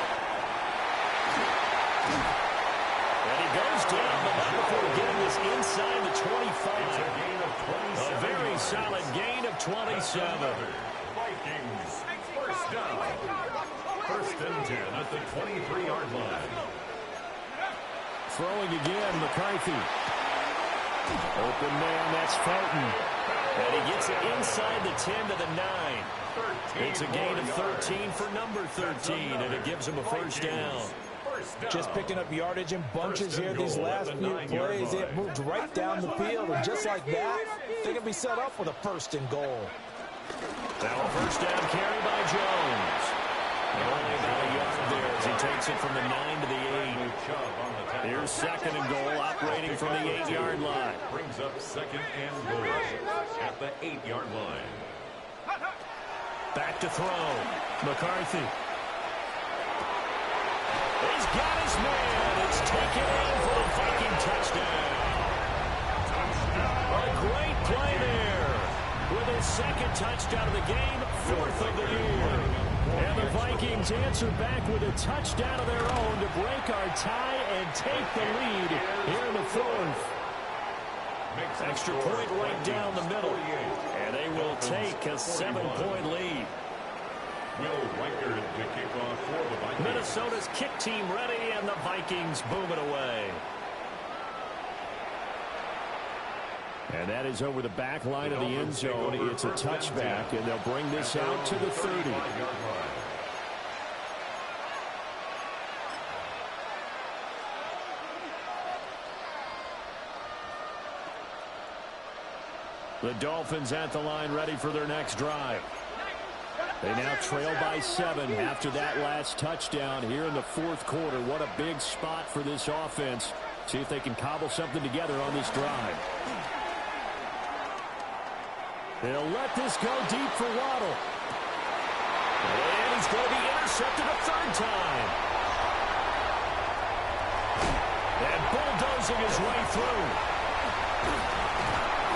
And he goes down, but not before getting this inside the 25. A very solid gain of 27. Vikings, first down. First and 10 at the 23-yard line. Throwing again, McCarthy. Open man, that's Felton. And he gets it inside the 10 to the 9. It's a gain of 13 for number 13, and it gives him a first down. Just picking up yardage in bunches here these last few plays. They have moved right down the field, and just like that, they can be set up with a first and goal. Now a first down carry by Jones. Only about a yard there as he takes it from the 9 to the 8. Here's second and goal, operating from the 8-yard line. Brings up second and goal at the 8-yard line. Back to throw. McCarthy. He's got his man. It's taken in for the Viking touchdown. A great play there. With his second touchdown of the game, fourth of the year. And the Vikings answer back with a touchdown of their own to break our tie and take the lead here in the fourth. Extra point right down the middle. And they will take a 7-point lead. Will Reichard to kick off for the Vikings. Minnesota's kick team ready, and the Vikings boom it away. And that is over the back line of the end zone. It's a touchback, and they'll bring this out to the 30. The Dolphins at the line, ready for their next drive. They now trail by 7 after that last touchdown here in the fourth quarter. What a big spot for this offense. See if they can cobble something together on this drive. They'll let this go deep for Waddle. And he's going to be intercepted a third time. And bulldozing his way through.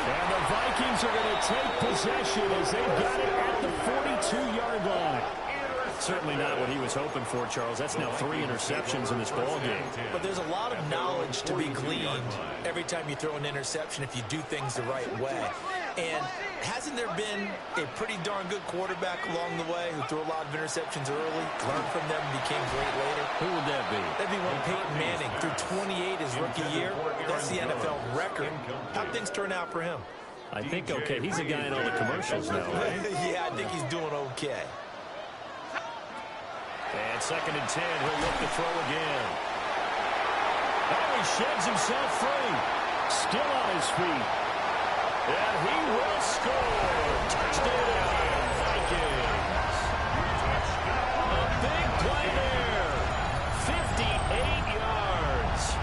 And the Vikings are going to take possession as they've got it at the 42-yard line. Certainly not what he was hoping for, Charles. That's now 3 interceptions in this ball game. But there's a lot of knowledge to be gleaned every time you throw an interception if you do things the right way. And hasn't there been a pretty darn good quarterback along the way who threw a lot of interceptions early, learned from them, and became great later? Who would that be? That'd be one Peyton Manning. Threw 28 his rookie year. That's the NFL record. How'd things turn out for him? I think okay. He's a guy in all the commercials now, right? Yeah, I think he's doing okay. And On 2nd and 10, he'll look to throw again. Oh, he sheds himself free. Still on his feet. And he will score. Touchdown, Vikings. A big play there. 58 yards.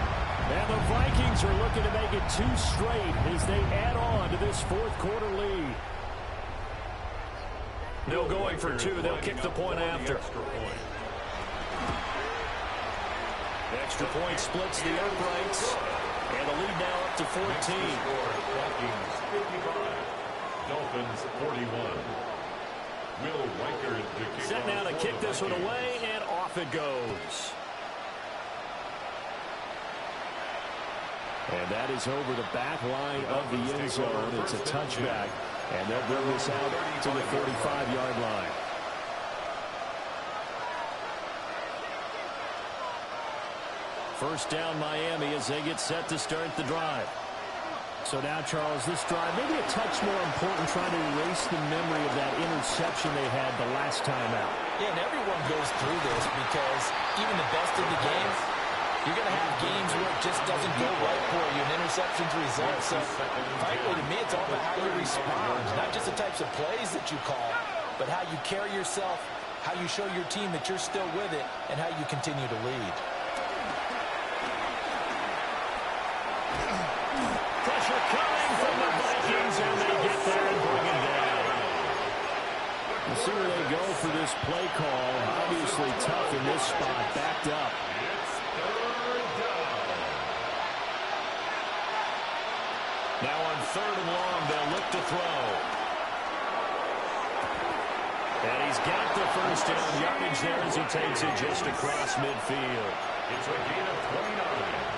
And the Vikings are looking to make it 2 straight as they add on to this 4th quarter lead. No going for 2. They'll kick the point after. Extra point splits the uprights. And the lead now up to 14. Vikings 55. Dolphins 41. Will Riker to kick Set now to kick this one away, and off it goes. And that is over the back line of the end zone. It's a touchback, and they'll bring this out to the 45-yard line. First down, Miami, as they get set to start the drive. So now, Charles, this drive maybe a touch more important, trying to erase the memory of that interception they had the last time out. Yeah, and everyone goes through this because even the best of the game, you're going to have games where it just doesn't go right for you, and interceptions result. So, frankly, to me, it's all about how you respond, not just the types of plays that you call, but how you carry yourself, how you show your team that you're still with it, and how you continue to lead. Pressure coming from the Vikings, and they get there and bring it down. We'll see where they go for this play call. Obviously tough in this spot, backed up. Now on 3rd and long, they'll look to throw. And he's got the first down yardage there as he takes it just across midfield. It's a gain of 29.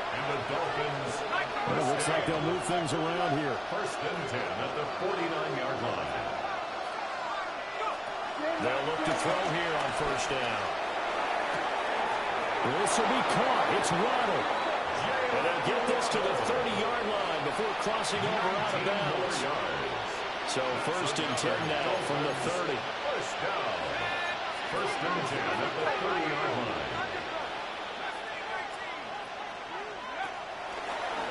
And the Dolphins. Well, it looks like they'll move things around here. 1st and 10 at the 49-yard line. They'll look to throw here on 1st down. This will be caught. It's Waddle. And they'll get this to the 30-yard line before crossing over out of bounds. So 1st and 10 now from the 30. 1st down. 1st and 10 at the 30-yard line.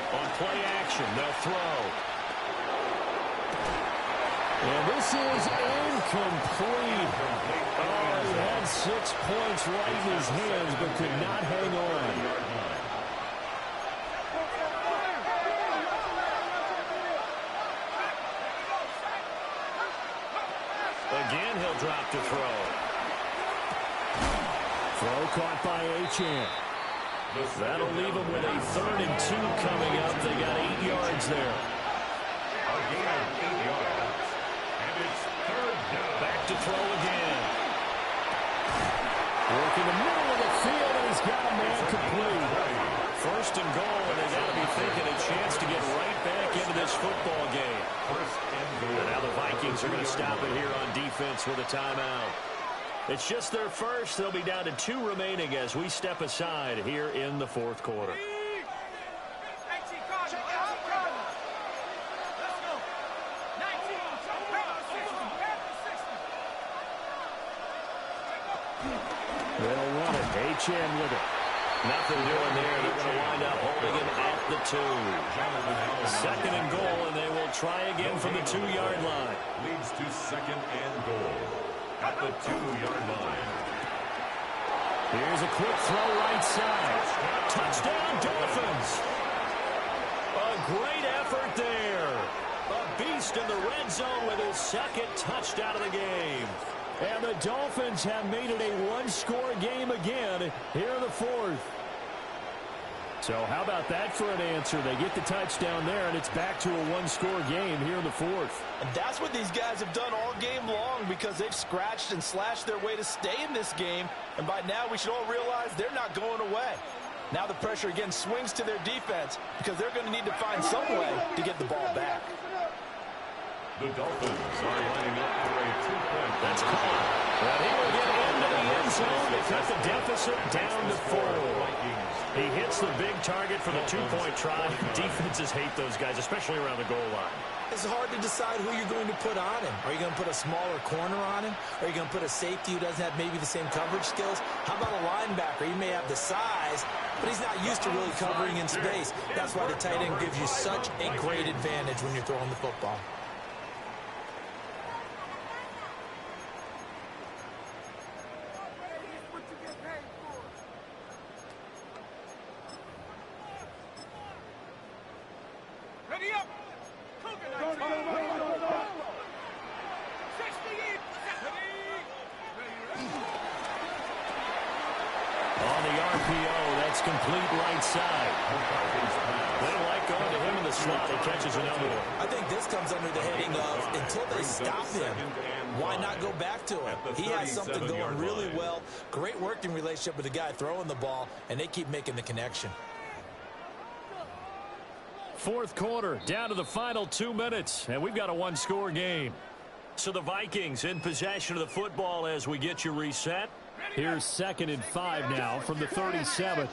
On play action, they'll throw. And this is incomplete. Oh, he had 6 points right in his hands, but could not hang on. Again, he'll drop to throw. Throw caught by Achane. That'll leave them with a 3rd and 2 coming up. They got 8 yards there. A gain of 8 yards. And it's 3rd down. Back to throw again. Work in the middle of the field, and he's got a man complete. 1st and goal, and they got to be thinking a chance to get right back into this football game. 1st and goal. And now the Vikings are going to stop it here on defense with a timeout. It's just their first. They'll be down to 2 remaining as we step aside here in the 4th quarter. They'll run it. Achane with it. Nothing doing there. They're going to wind up holding him at the 2. 2nd and goal, and they will try again from the 2-yard line. Leads to 2nd and goal at the 2-yard line. Here's a quick throw right side. Touchdown, Dolphins. A great effort there. A beast in the red zone with his 2nd touchdown of the game. And the Dolphins have made it a 1-score game again here in the 4th. So how about that for an answer? They get the touchdown there, and it's back to a 1-score game here in the 4th. And that's what these guys have done all game long because they've scratched and slashed their way to stay in this game. And by now, we should all realize they're not going away. Now the pressure again swings to their defense because they're going to need to find some way to get the ball back. The Dolphins are lining up for a 2-point. That's caught. And he will get into the end zone to cut the deficit down to 4. He hits the big target for the two-point try. Defenses hate those guys, especially around the goal line. It's hard to decide who you're going to put on him. Are you going to put a smaller corner on him? Are you going to put a safety who doesn't have maybe the same coverage skills? How about a linebacker? He may have the size, but he's not used to really covering in space. That's why the tight end gives you such a great advantage when you're throwing the football. Ready up! On the RPO, that's complete right side. They don't like going to him in the slot. He catches another one. I think this comes under the heading of until they stop him, why not go back to him? He has something going really well. Great working relationship with the guy throwing the ball, and they keep making the connection. Fourth quarter, down to the final 2 minutes, and we've got a one-score game. So the Vikings in possession of the football as we get you reset. Here's 2nd and 5 now from the 37.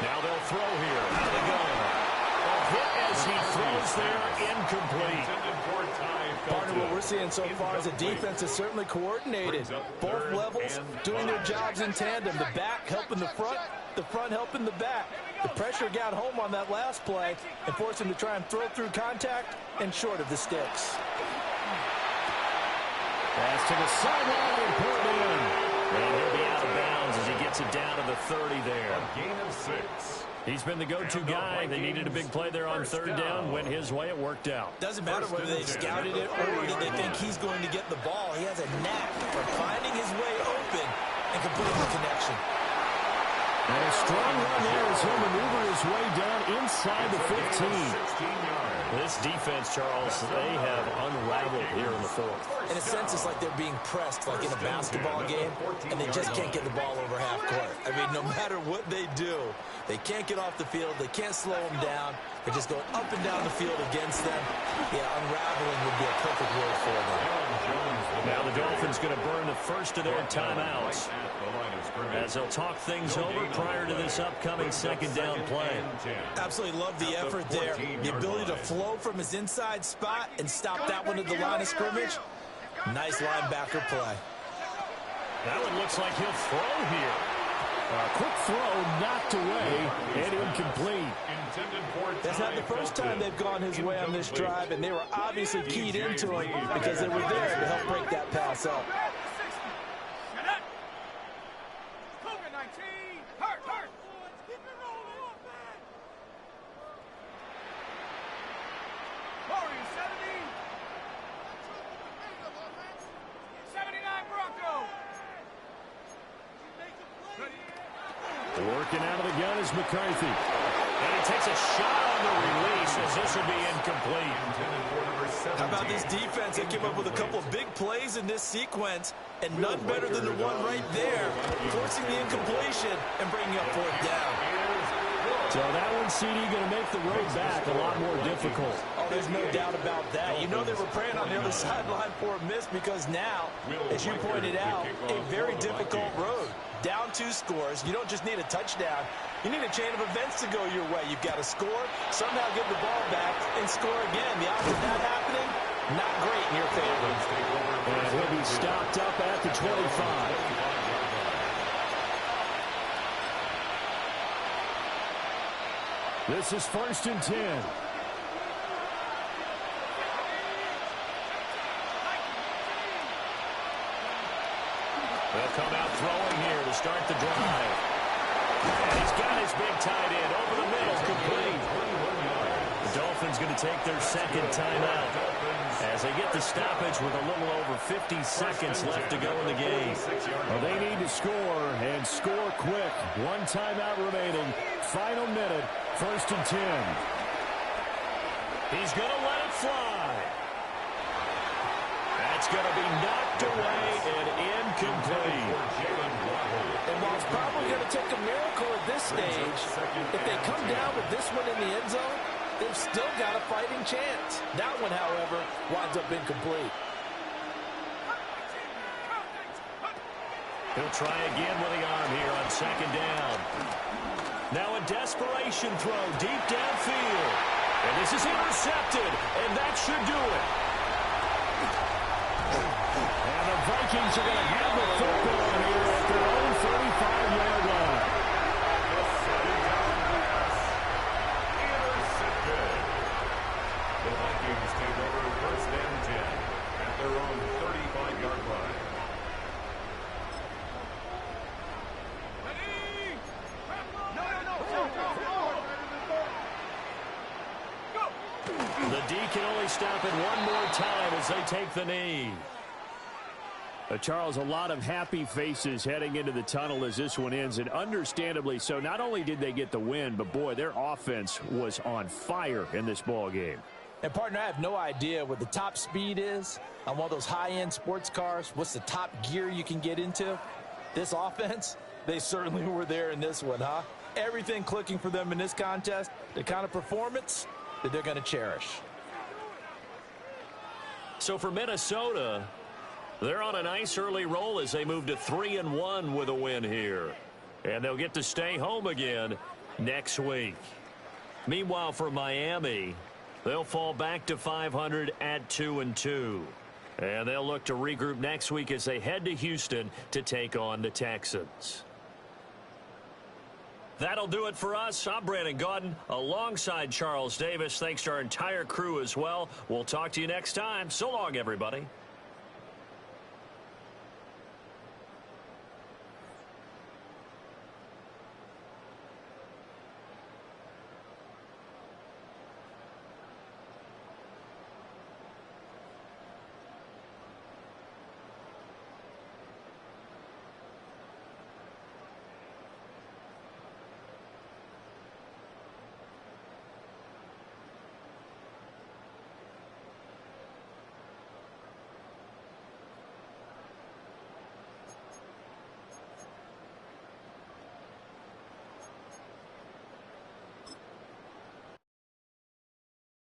Now they'll throw here. Out they go. A hit as he throws there, incomplete. Partner, what we're seeing so far is the defense is certainly coordinated. Both levels doing their jobs in tandem. The back helping the front helping the back. The pressure got home on that last play and forced him to try and throw through contact and short of the sticks. Pass to the sideline and pulled in. And he'll be out of bounds as he gets it down to the 30 there. A gain of 6. He's been the go-to guy. They needed a big play there on third down. Went his way. It worked out. Doesn't matter whether they scouted it or did they think he's going to get the ball. He has a knack for finding his way open and completing the connection. And a strong run there as he'll maneuver his way down inside the 15. This defense, Charles, they have unraveled here in the fourth. In a sense, it's like they're being pressed, like in a basketball game, and they just can't get the ball over half court. I mean, no matter what they do, they can't get off the field. They can't slow them down. They're just going up and down the field against them. Yeah, unraveling would be a perfect word for them. Now the Dolphins going to burn the first of their timeouts as they'll talk things over prior to this upcoming second down play. Absolutely love the effort there. The ability to flow from his inside spot and stop that one at the line of scrimmage. Nice linebacker play. That one looks like he'll throw here. A quick throw knocked away and incomplete. That's not the first time they've gone his way on this drive, and they were obviously keyed into him because they were there to help break that pass up. Working out of the gun is McCarthy. And he takes a shot on the release as this will be incomplete. How about this defense? They came up with a couple of big plays in this sequence, and none better than the one right there, forcing the incompletion and bringing up fourth down. So that one, CD, going to make the road back a lot more difficult. Oh, there's no doubt about that. You know they were praying on the other sideline for a miss because now, as you pointed out, a very difficult road. Down 2 scores. You don't just need a touchdown. You need a chain of events to go your way. You've got to score, somehow get the ball back, and score again. The odds of that happening, not great in your favor. And he'll be stopped up at the 25. This is 1st and 10. They'll come out throwing here to start the drive. And he's got his big tight end over the middle, complete. The Dolphins going to take their second timeout as they get the stoppage with a little over 50 seconds left to go in the game. Well, they need to score and score quick. 1 timeout remaining. Final minute, 1st and 10. He's going to let it fly. That's going to be knocked away and incomplete. And while it's probably going to take a miracle at this stage, if they come down with this one in the end zone, they've still got a fighting chance. That one, however, winds up incomplete. He'll try again with the arm here on second down. Now a desperation throw deep downfield. And this is intercepted, and that should do it. And the Vikings are going to have the football here at their own 35-yard line. Intercepted. The Vikings take over first and 10 at their own 35-yard line. The D can only stop it one more time as they take the knee. Charles, a lot of happy faces heading into the tunnel as this one ends, and understandably so. Not only did they get the win, but, boy, their offense was on fire in this ball game. And, partner, I have no idea what the top speed is on one of those high-end sports cars. What's the top gear you can get into? This offense, they certainly were there in this one, huh? Everything clicking for them in this contest, the kind of performance that they're going to cherish. So for Minnesota, they're on a nice early roll as they move to 3-1 with a win here. And they'll get to stay home again next week. Meanwhile, for Miami, they'll fall back to 500 at 2-2. And they'll look to regroup next week as they head to Houston to take on the Texans. That'll do it for us. I'm Brandon Gaudin alongside Charles Davis. Thanks to our entire crew as well. We'll talk to you next time. So long, everybody.